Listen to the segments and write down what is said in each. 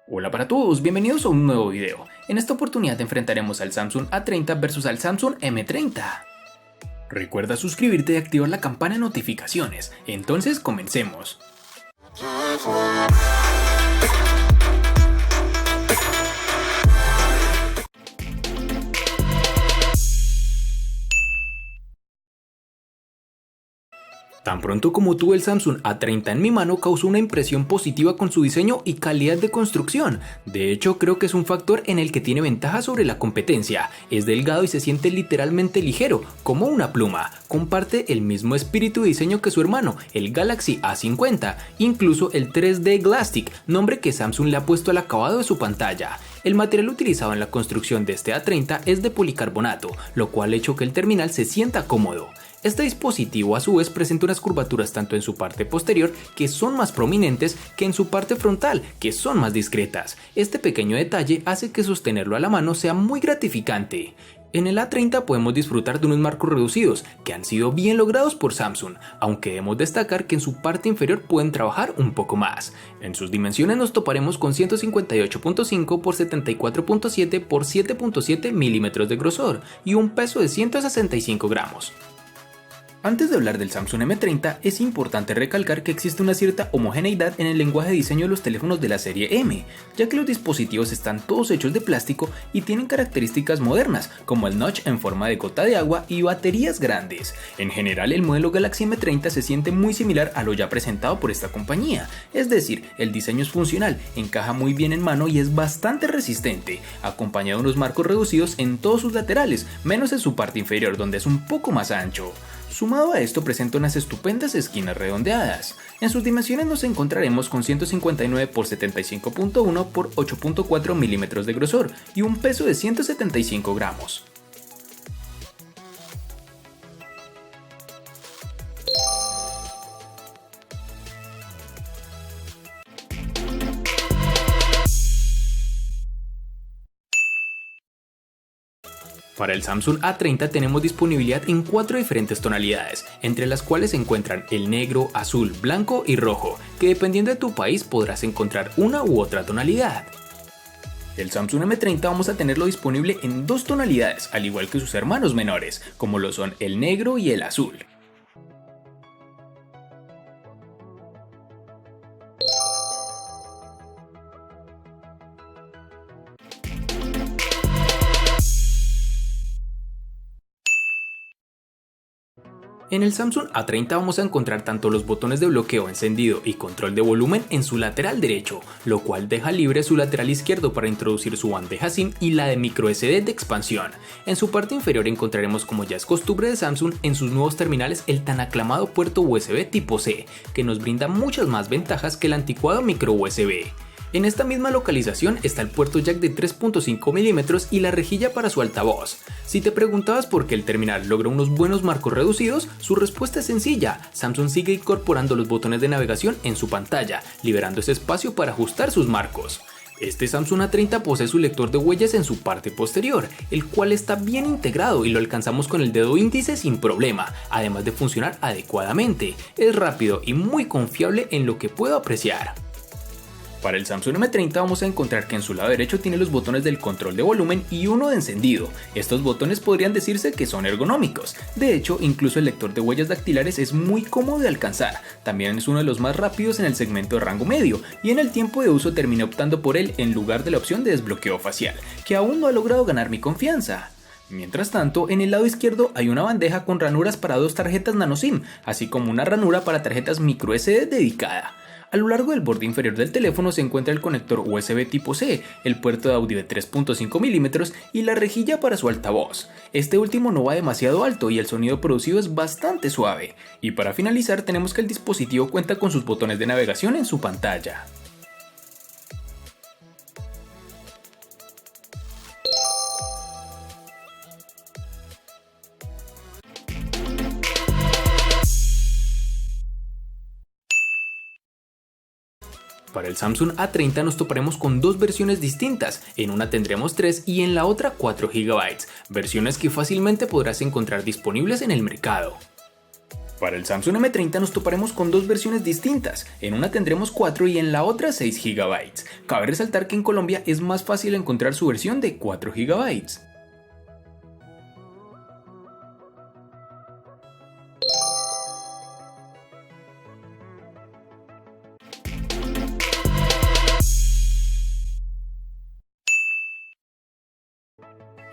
Hola para todos, bienvenidos a un nuevo video. En esta oportunidad enfrentaremos al Samsung A30 versus al Samsung M30. Recuerda suscribirte y activar la campana de notificaciones. Entonces comencemos. Tan pronto como tuve el Samsung A30 en mi mano causó una impresión positiva con su diseño y calidad de construcción. De hecho, creo que es un factor en el que tiene ventaja sobre la competencia. Es delgado y se siente literalmente ligero, como una pluma. Comparte el mismo espíritu de diseño que su hermano, el Galaxy A50, incluso el 3D Glastic, nombre que Samsung le ha puesto al acabado de su pantalla. El material utilizado en la construcción de este A30 es de policarbonato, lo cual ha hecho que el terminal se sienta cómodo. Este dispositivo a su vez presenta unas curvaturas tanto en su parte posterior, que son más prominentes, que en su parte frontal, que son más discretas. Este pequeño detalle hace que sostenerlo a la mano sea muy gratificante. En el A30 podemos disfrutar de unos marcos reducidos, que han sido bien logrados por Samsung, aunque debemos destacar que en su parte inferior pueden trabajar un poco más. En sus dimensiones nos toparemos con 158.5 x 74.7 x 7.7 milímetros de grosor y un peso de 165 gramos. Antes de hablar del Samsung M30, es importante recalcar que existe una cierta homogeneidad en el lenguaje de diseño de los teléfonos de la serie M, ya que los dispositivos están todos hechos de plástico y tienen características modernas, como el notch en forma de gota de agua y baterías grandes. En general, el modelo Galaxy M30 se siente muy similar a lo ya presentado por esta compañía, es decir, el diseño es funcional, encaja muy bien en mano y es bastante resistente, acompañado de unos marcos reducidos en todos sus laterales, menos en su parte inferior donde es un poco más ancho. Sumado a esto presenta unas estupendas esquinas redondeadas. En sus dimensiones nos encontraremos con 159 x 75.1 x 8.4 milímetros de grosor y un peso de 175 gramos. Para el Samsung A30 tenemos disponibilidad en 4 diferentes tonalidades, entre las cuales se encuentran el negro, azul, blanco y rojo, que dependiendo de tu país podrás encontrar una u otra tonalidad. El Samsung M30 vamos a tenerlo disponible en 2 tonalidades, al igual que sus hermanos menores, como lo son el negro y el azul. En el Samsung A30 vamos a encontrar tanto los botones de bloqueo, encendido y control de volumen en su lateral derecho, lo cual deja libre su lateral izquierdo para introducir su bandeja SIM y la de microSD de expansión. En su parte inferior encontraremos, como ya es costumbre de Samsung, en sus nuevos terminales el tan aclamado puerto USB tipo C, que nos brinda muchas más ventajas que el anticuado micro USB. En esta misma localización está el puerto jack de 3.5 milímetros y la rejilla para su altavoz. Si te preguntabas por qué el terminal logra unos buenos marcos reducidos, su respuesta es sencilla: Samsung sigue incorporando los botones de navegación en su pantalla, liberando ese espacio para ajustar sus marcos. Este Samsung A30 posee su lector de huellas en su parte posterior, el cual está bien integrado y lo alcanzamos con el dedo índice sin problema, además de funcionar adecuadamente. Es rápido y muy confiable en lo que puedo apreciar. Para el Samsung M30 vamos a encontrar que en su lado derecho tiene los botones del control de volumen y uno de encendido. Estos botones podrían decirse que son ergonómicos. De hecho, incluso el lector de huellas dactilares es muy cómodo de alcanzar. También es uno de los más rápidos en el segmento de rango medio, y en el tiempo de uso terminé optando por él en lugar de la opción de desbloqueo facial, que aún no ha logrado ganar mi confianza. Mientras tanto, en el lado izquierdo hay una bandeja con ranuras para 2 tarjetas nano SIM, así como una ranura para tarjetas microSD dedicada. A lo largo del borde inferior del teléfono se encuentra el conector USB tipo C, el puerto de audio de 3.5 milímetros y la rejilla para su altavoz. Este último no va demasiado alto y el sonido producido es bastante suave. Y para finalizar tenemos que el dispositivo cuenta con sus botones de navegación en su pantalla. Para el Samsung A30 nos toparemos con 2 versiones distintas, en una tendremos 3 y en la otra 4 GB, versiones que fácilmente podrás encontrar disponibles en el mercado. Para el Samsung M30 nos toparemos con dos versiones distintas, en una tendremos 4 y en la otra 6 GB. Cabe resaltar que en Colombia es más fácil encontrar su versión de 4 GB.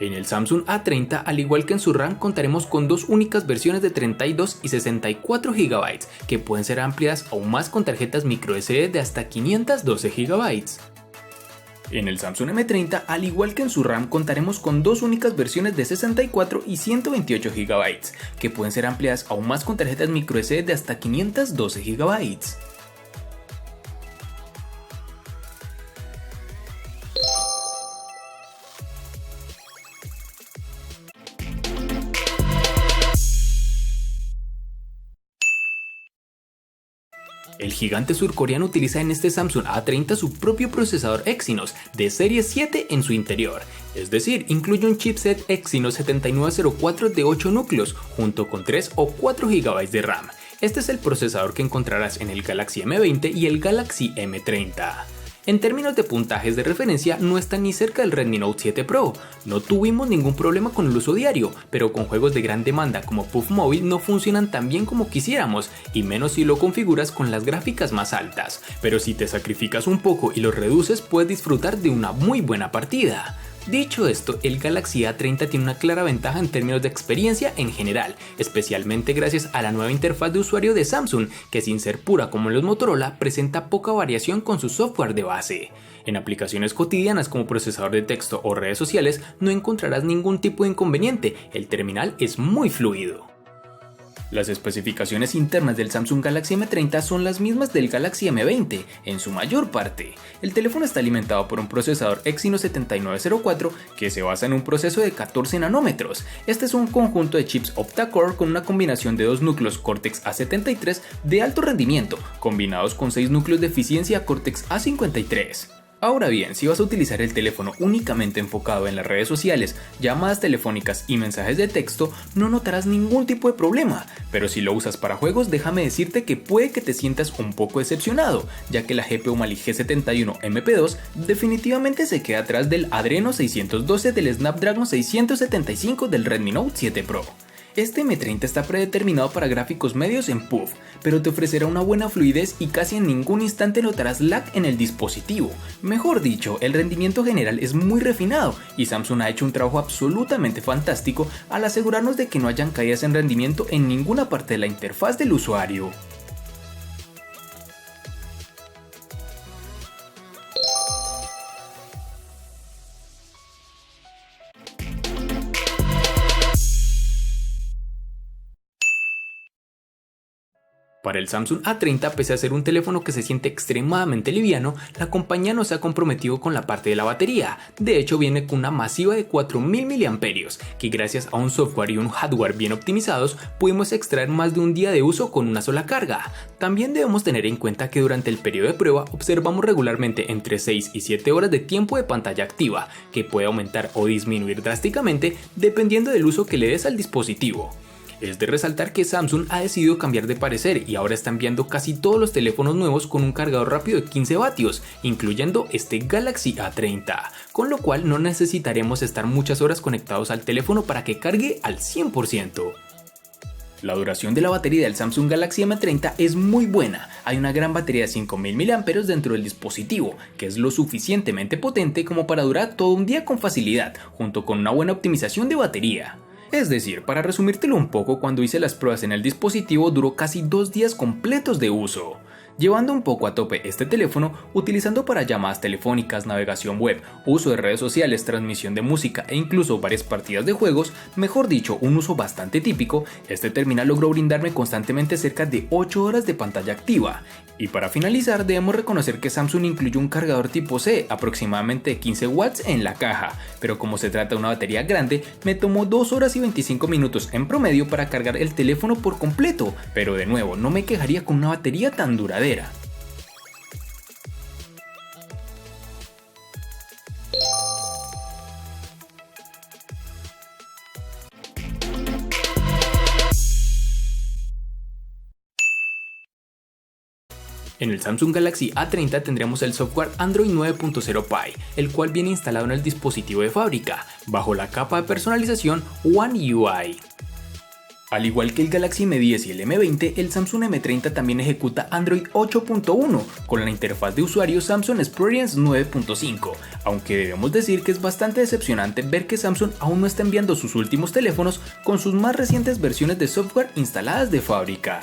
En el Samsung A30, al igual que en su RAM, contaremos con dos únicas versiones de 32 y 64 GB, que pueden ser ampliadas aún más con tarjetas microSD de hasta 512 GB. En el Samsung M30, al igual que en su RAM, contaremos con dos únicas versiones de 64 y 128 GB, que pueden ser ampliadas aún más con tarjetas microSD de hasta 512 GB. El gigante surcoreano utiliza en este Samsung A30 su propio procesador Exynos de serie 7 en su interior, es decir, incluye un chipset Exynos 7904 de 8 núcleos junto con 3 o 4 GB de RAM. Este es el procesador que encontrarás en el Galaxy M20 y el Galaxy M30. En términos de puntajes de referencia no está ni cerca del Redmi Note 7 Pro, no tuvimos ningún problema con el uso diario, pero con juegos de gran demanda como PUBG Mobile no funcionan tan bien como quisiéramos, y menos si lo configuras con las gráficas más altas, pero si te sacrificas un poco y lo reduces puedes disfrutar de una muy buena partida. Dicho esto, el Galaxy A30 tiene una clara ventaja en términos de experiencia en general, especialmente gracias a la nueva interfaz de usuario de Samsung, que sin ser pura como en los Motorola, presenta poca variación con su software de base. En aplicaciones cotidianas como procesador de texto o redes sociales no encontrarás ningún tipo de inconveniente, el terminal es muy fluido. Las especificaciones internas del Samsung Galaxy M30 son las mismas del Galaxy M20, en su mayor parte. El teléfono está alimentado por un procesador Exynos 7904 que se basa en un proceso de 14 nanómetros. Este es un conjunto de chips octa-core con una combinación de dos núcleos Cortex A73 de alto rendimiento, combinados con 6 núcleos de eficiencia Cortex A53. Ahora bien, si vas a utilizar el teléfono únicamente enfocado en las redes sociales, llamadas telefónicas y mensajes de texto, no notarás ningún tipo de problema, pero si lo usas para juegos, déjame decirte que puede que te sientas un poco decepcionado, ya que la GPU Mali G71 MP2 definitivamente se queda atrás del Adreno 612 del Snapdragon 675 del Redmi Note 7 Pro. Este M30 está predeterminado para gráficos medios en PUBG, pero te ofrecerá una buena fluidez y casi en ningún instante notarás lag en el dispositivo. Mejor dicho, el rendimiento general es muy refinado y Samsung ha hecho un trabajo absolutamente fantástico al asegurarnos de que no hayan caídas en rendimiento en ninguna parte de la interfaz del usuario. Para el Samsung A30, pese a ser un teléfono que se siente extremadamente liviano, la compañía no se ha comprometido con la parte de la batería. De hecho, viene con una masiva de 4000 mAh, que gracias a un software y un hardware bien optimizados, pudimos extraer más de un día de uso con una sola carga. También debemos tener en cuenta que durante el periodo de prueba observamos regularmente entre 6 y 7 horas de tiempo de pantalla activa, que puede aumentar o disminuir drásticamente dependiendo del uso que le des al dispositivo. Es de resaltar que Samsung ha decidido cambiar de parecer y ahora está enviando casi todos los teléfonos nuevos con un cargador rápido de 15 vatios, incluyendo este Galaxy A30, con lo cual no necesitaremos estar muchas horas conectados al teléfono para que cargue al 100%. La duración de la batería del Samsung Galaxy M30 es muy buena, hay una gran batería de 5000 mAh dentro del dispositivo, que es lo suficientemente potente como para durar todo un día con facilidad, junto con una buena optimización de batería. Es decir, para resumírtelo un poco, cuando hice las pruebas en el dispositivo duró casi 2 días completos de uso. Llevando un poco a tope este teléfono, utilizando para llamadas telefónicas, navegación web, uso de redes sociales, transmisión de música e incluso varias partidas de juegos, mejor dicho, un uso bastante típico, este terminal logró brindarme constantemente cerca de 8 horas de pantalla activa. Y para finalizar, debemos reconocer que Samsung incluyó un cargador tipo C, aproximadamente de 15 watts en la caja, pero como se trata de una batería grande, me tomó 2 horas y 25 minutos en promedio para cargar el teléfono por completo, pero de nuevo, no me quejaría con una batería tan duradera. En el Samsung Galaxy A30 tendremos el software Android 9.0 Pie, el cual viene instalado en el dispositivo de fábrica, bajo la capa de personalización One UI. Al igual que el Galaxy M10 y el M20, el Samsung M30 también ejecuta Android 8.1 con la interfaz de usuario Samsung Experience 9.5, aunque debemos decir que es bastante decepcionante ver que Samsung aún no está enviando sus últimos teléfonos con sus más recientes versiones de software instaladas de fábrica.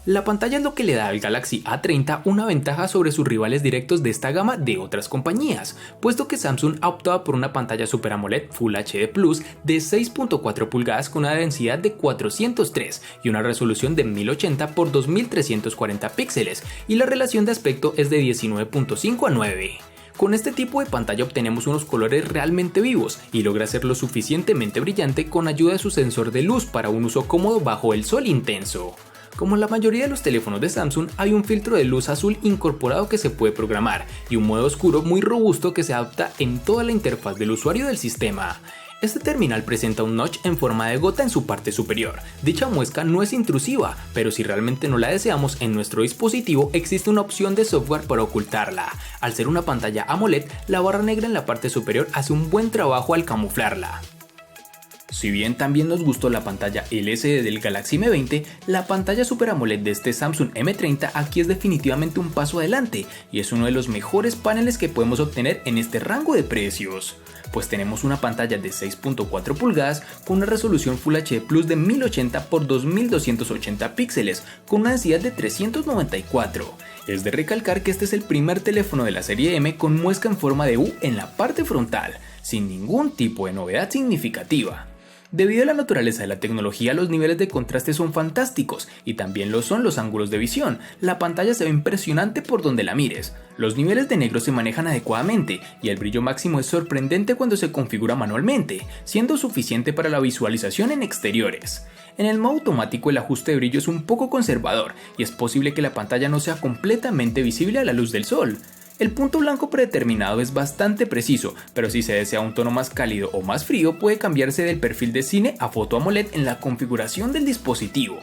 La pantalla es lo que le da al Galaxy A30 una ventaja sobre sus rivales directos de esta gama de otras compañías, puesto que Samsung ha optado por una pantalla Super AMOLED Full HD Plus de 6.4 pulgadas con una densidad de 403 y una resolución de 1080 x 2340 píxeles, y la relación de aspecto es de 19.5 a 9. Con este tipo de pantalla obtenemos unos colores realmente vivos y logra ser lo suficientemente brillante con ayuda de su sensor de luz para un uso cómodo bajo el sol intenso. Como en la mayoría de los teléfonos de Samsung, hay un filtro de luz azul incorporado que se puede programar y un modo oscuro muy robusto que se adapta en toda la interfaz del usuario del sistema. Este terminal presenta un notch en forma de gota en su parte superior. Dicha muesca no es intrusiva, pero si realmente no la deseamos en nuestro dispositivo, existe una opción de software para ocultarla. Al ser una pantalla AMOLED, la barra negra en la parte superior hace un buen trabajo al camuflarla. Si bien también nos gustó la pantalla LCD del Galaxy M20, la pantalla Super AMOLED de este Samsung M30 aquí es definitivamente un paso adelante y es uno de los mejores paneles que podemos obtener en este rango de precios. Pues tenemos una pantalla de 6.4 pulgadas con una resolución Full HD Plus de 1080 x 2280 píxeles con una densidad de 394. Es de recalcar que este es el primer teléfono de la serie M con muesca en forma de U en la parte frontal, sin ningún tipo de novedad significativa. Debido a la naturaleza de la tecnología, los niveles de contraste son fantásticos y también lo son los ángulos de visión. La pantalla se ve impresionante por donde la mires. Los niveles de negro se manejan adecuadamente y el brillo máximo es sorprendente cuando se configura manualmente, siendo suficiente para la visualización en exteriores. En el modo automático el ajuste de brillo es un poco conservador y es posible que la pantalla no sea completamente visible a la luz del sol. El punto blanco predeterminado es bastante preciso, pero si se desea un tono más cálido o más frío puede cambiarse del perfil de cine a foto AMOLED en la configuración del dispositivo.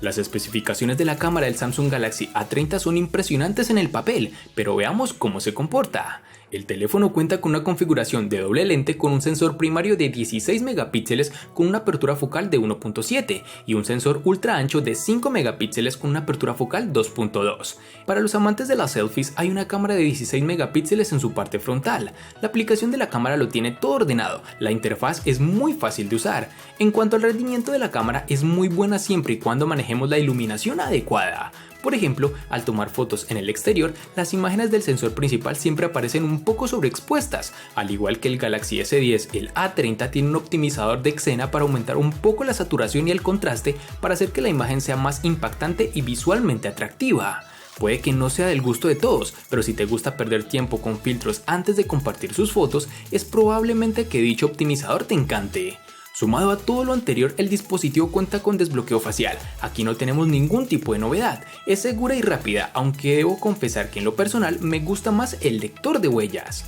Las especificaciones de la cámara del Samsung Galaxy A30 son impresionantes en el papel, pero veamos cómo se comporta. El teléfono cuenta con una configuración de doble lente con un sensor primario de 16 megapíxeles con una apertura focal de 1.7 y un sensor ultra ancho de 5 megapíxeles con una apertura focal 2.2. Para los amantes de las selfies hay una cámara de 16 megapíxeles en su parte frontal. La aplicación de la cámara lo tiene todo ordenado, la interfaz es muy fácil de usar. En cuanto al rendimiento de la cámara es muy buena siempre y cuando manejemos la iluminación adecuada. Por ejemplo, al tomar fotos en el exterior, las imágenes del sensor principal siempre aparecen un poco sobreexpuestas. Al igual que el Galaxy S10, el A30 tiene un optimizador de escena para aumentar un poco la saturación y el contraste para hacer que la imagen sea más impactante y visualmente atractiva. Puede que no sea del gusto de todos, pero si te gusta perder tiempo con filtros antes de compartir sus fotos, es probablemente que dicho optimizador te encante. Sumado a todo lo anterior, el dispositivo cuenta con desbloqueo facial. Aquí no tenemos ningún tipo de novedad, es segura y rápida, aunque debo confesar que en lo personal me gusta más el lector de huellas.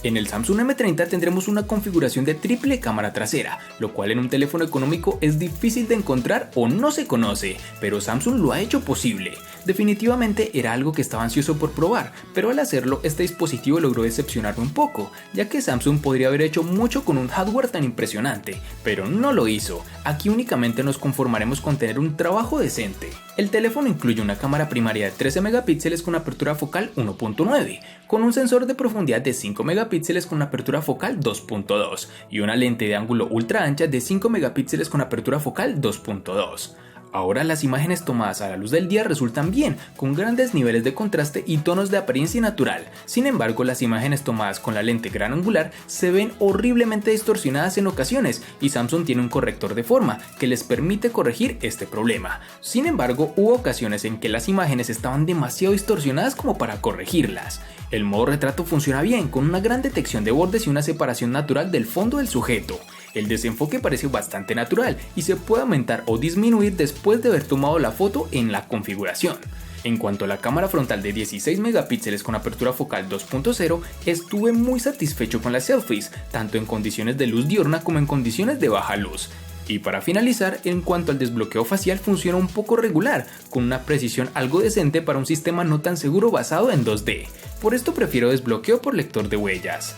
En el Samsung M30 tendremos una configuración de triple cámara trasera, lo cual en un teléfono económico es difícil de encontrar o no se conoce, pero Samsung lo ha hecho posible. Definitivamente era algo que estaba ansioso por probar, pero al hacerlo este dispositivo logró decepcionarme un poco, ya que Samsung podría haber hecho mucho con un hardware tan impresionante, pero no lo hizo. Aquí únicamente nos conformaremos con tener un trabajo decente. El teléfono incluye una cámara primaria de 13 megapíxeles con apertura focal 1.9, con un sensor de profundidad de 5 megapíxeles con apertura focal 2.2 y una lente de ángulo ultra ancha de 5 megapíxeles con apertura focal 2.2. Ahora las imágenes tomadas a la luz del día resultan bien, con grandes niveles de contraste y tonos de apariencia natural. Sin embargo, las imágenes tomadas con la lente gran angular se ven horriblemente distorsionadas en ocasiones, y Samsung tiene un corrector de forma que les permite corregir este problema. Sin embargo, hubo ocasiones en que las imágenes estaban demasiado distorsionadas como para corregirlas. El modo retrato funciona bien, con una gran detección de bordes y una separación natural del fondo del sujeto. El desenfoque parece bastante natural y se puede aumentar o disminuir después de haber tomado la foto en la configuración. En cuanto a la cámara frontal de 16 megapíxeles con apertura focal 2.0, estuve muy satisfecho con las selfies, tanto en condiciones de luz diurna como en condiciones de baja luz. Y para finalizar, en cuanto al desbloqueo facial, funciona un poco regular, con una precisión algo decente para un sistema no tan seguro basado en 2D. Por esto prefiero desbloqueo por lector de huellas.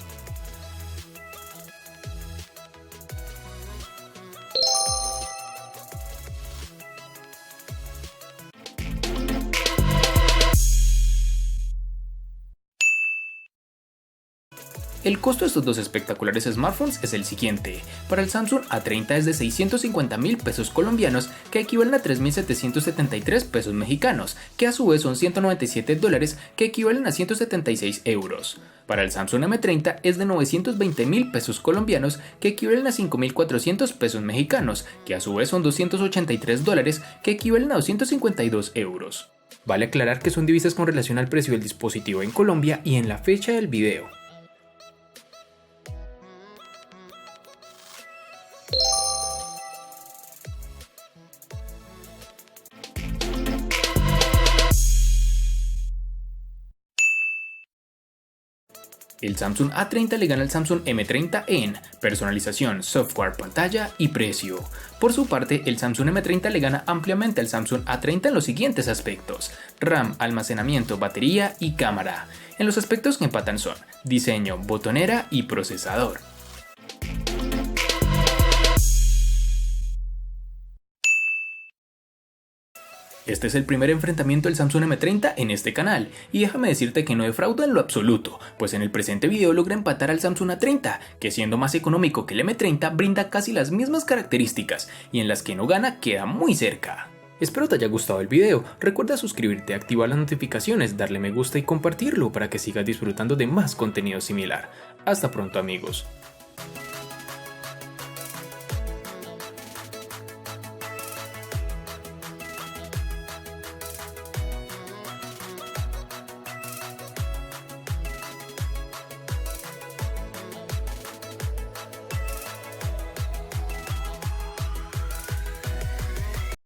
El costo de estos dos espectaculares smartphones es el siguiente. Para el Samsung A30 es de 650.000 pesos colombianos, que equivalen a 3.773 pesos mexicanos, que a su vez son $197, que equivalen a 176 euros. Para el Samsung M30 es de 920.000 pesos colombianos, que equivalen a 5.400 pesos mexicanos, que a su vez son $283, que equivalen a 252 euros. Vale aclarar que son divisas con relación al precio del dispositivo en Colombia y en la fecha del video. El Samsung A30 le gana al Samsung M30 en personalización, software, pantalla y precio. Por su parte, el Samsung M30 le gana ampliamente al Samsung A30 en los siguientes aspectos: RAM, almacenamiento, batería y cámara. En los aspectos que empatan son diseño, botonera y procesador. Este es el primer enfrentamiento del Samsung M30 en este canal, y déjame decirte que no defrauda en lo absoluto, pues en el presente video logra empatar al Samsung A30, que siendo más económico que el M30 brinda casi las mismas características, y en las que no gana queda muy cerca. Espero te haya gustado el video, recuerda suscribirte, activar las notificaciones, darle me gusta y compartirlo para que sigas disfrutando de más contenido similar. Hasta pronto amigos.